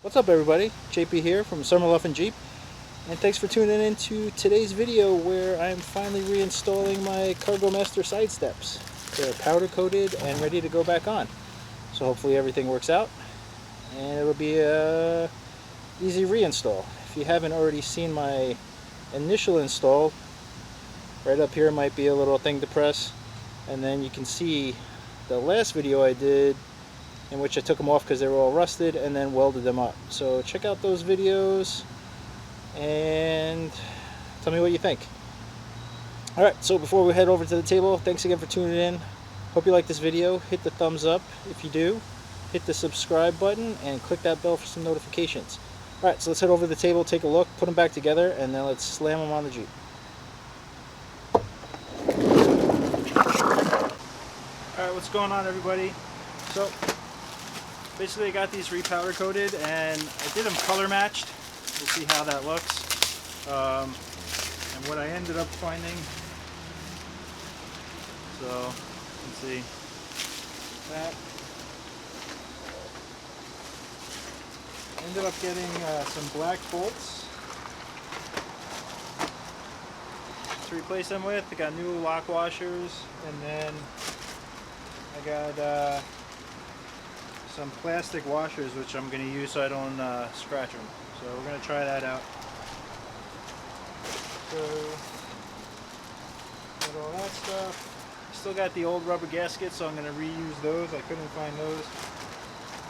What's up everybody, JP here from Summerluff and Jeep, and thanks for tuning in to today's video where I'm finally reinstalling my Cargo Master side steps. They're powder coated and ready to go back on, so hopefully everything works out and it'll be a easy reinstall. If you haven't already seen my initial install, right up here might be a little thing to press, and then you can see the last video I did in which I took them off because they were all rusted and then welded them up. So check out those videos and tell me what you think. Alright, so before we head over to the table, thanks again for tuning in. Hope you like this video. Hit the thumbs up if you do. Hit the subscribe button and click that bell for some notifications. Alright, so let's head over to the table, take a look, put them back together, and then let's slam them on the Jeep. Alright, what's going on everybody? So basically I got these repowder coated and I did them color matched. We'll see how that looks. And what I ended up finding, so let's see that. I ended up getting some black bolts to replace them with. I got new lock washers, and then I got some plastic washers which I'm going to use so I don't scratch them. So we're going to try that out. So got all that stuff. Still got the old rubber gaskets, so I'm going to reuse those. I couldn't find those.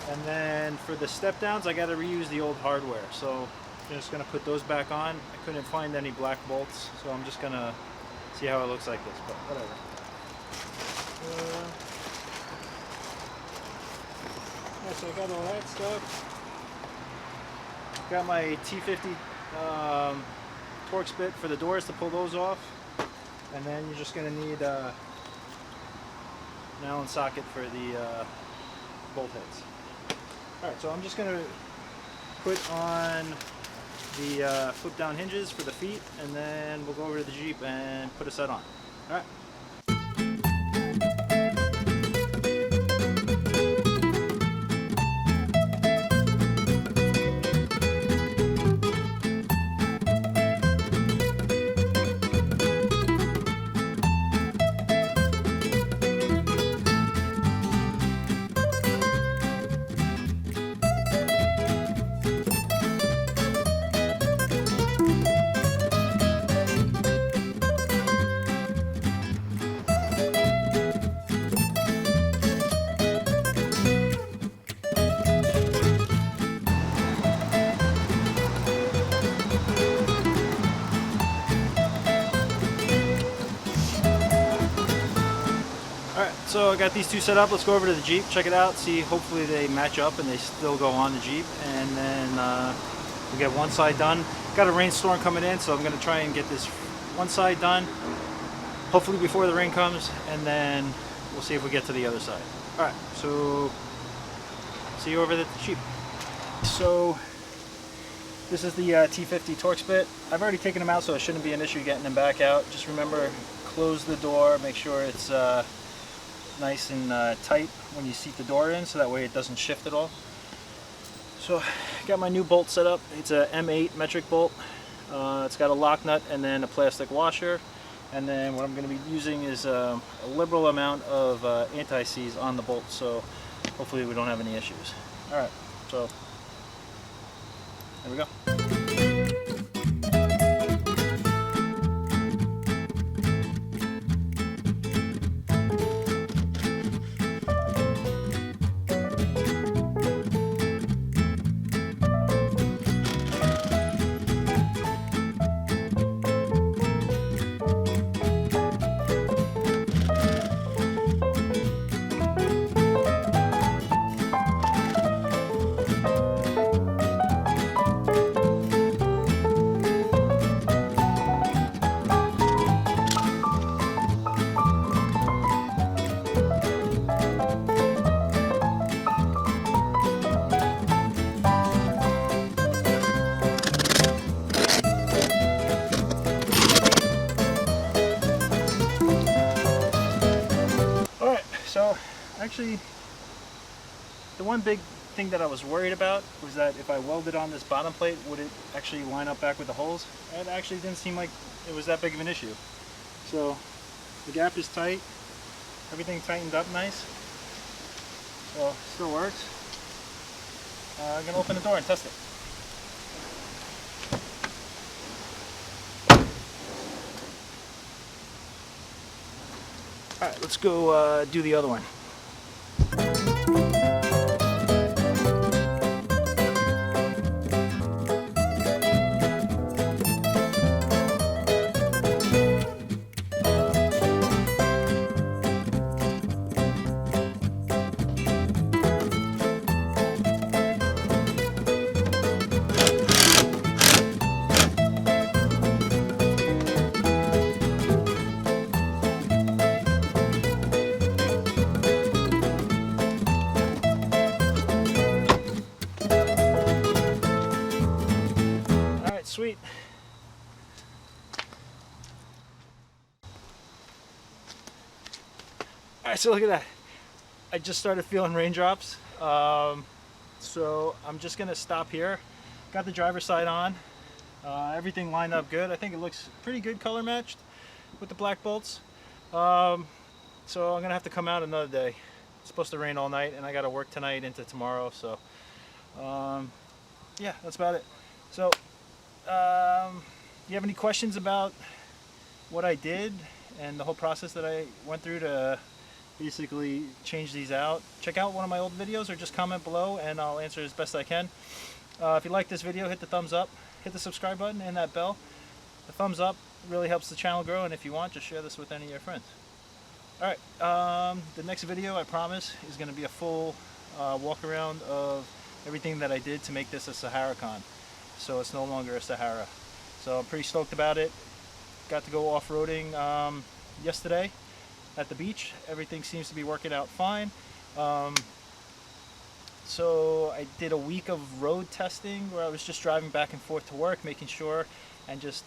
And then for the step downs I got to reuse the old hardware. So I'm just going to put those back on. I couldn't find any black bolts, so I'm just going to see how it looks like this, but whatever. Yeah, so I got all that stuff. Got my T50 Torx bit for the doors to pull those off. And then you're just going to need an Allen socket for the bolt heads. Alright, so I'm just going to put on the flip down hinges for the feet, and then we'll go over to the Jeep and put a set on. Alright. So I got these two set up. Let's go over to the Jeep, check it out, see, hopefully they match up and they still go on the Jeep, and then we'll get one side done. Got a rainstorm coming in, so I'm going to try and get this one side done, hopefully before the rain comes, and then we'll see if we get to the other side. Alright, so see you over at the Jeep. So this is the T50 Torx bit. I've already taken them out, so it shouldn't be an issue getting them back out. Just remember, close the door, make sure it's nice and tight when you seat the door in, so that way it doesn't shift at all. So I got my new bolt set up. It's a M8 metric bolt. It's got a lock nut and then a plastic washer, and then what I'm going to be using is a liberal amount of anti-seize on the bolt, so hopefully we don't have any issues. Alright, so there we go. Actually, the one big thing that I was worried about was that if I welded on this bottom plate, would it actually line up back with the holes? It actually didn't seem like it was that big of an issue. So the gap is tight, everything tightened up nice, so still works. I'm gonna open the door and test it. All right, let's go do the other one. Sweet. Alright, so look at that. I just started feeling raindrops. So I'm just going to stop here. Got the driver's side on. Everything lined up good. I think it looks pretty good color matched with the black bolts. So I'm going to have to come out another day. It's supposed to rain all night and I got to work tonight into tomorrow. So yeah, that's about it. So you have any questions about what I did and the whole process that I went through to basically change these out, check out one of my old videos or just comment below and I'll answer as best I can. If you like this video, hit the thumbs up, hit the subscribe button and that bell. The thumbs up really helps the channel grow, and if you want, just share this with any of your friends. Alright, the next video, I promise, is going to be a full walk around of everything that I did to make this a Sahara-con. So it's no longer a Sahara. So I'm pretty stoked about it. Got to go off-roading yesterday at the beach. Everything seems to be working out fine. So I did a week of road testing where I was just driving back and forth to work, making sure, and just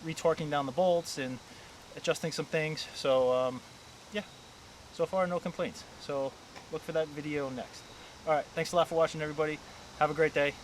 retorquing down the bolts and adjusting some things. So yeah, so far no complaints. So look for that video next. Alright, thanks a lot for watching, everybody. Have a great day.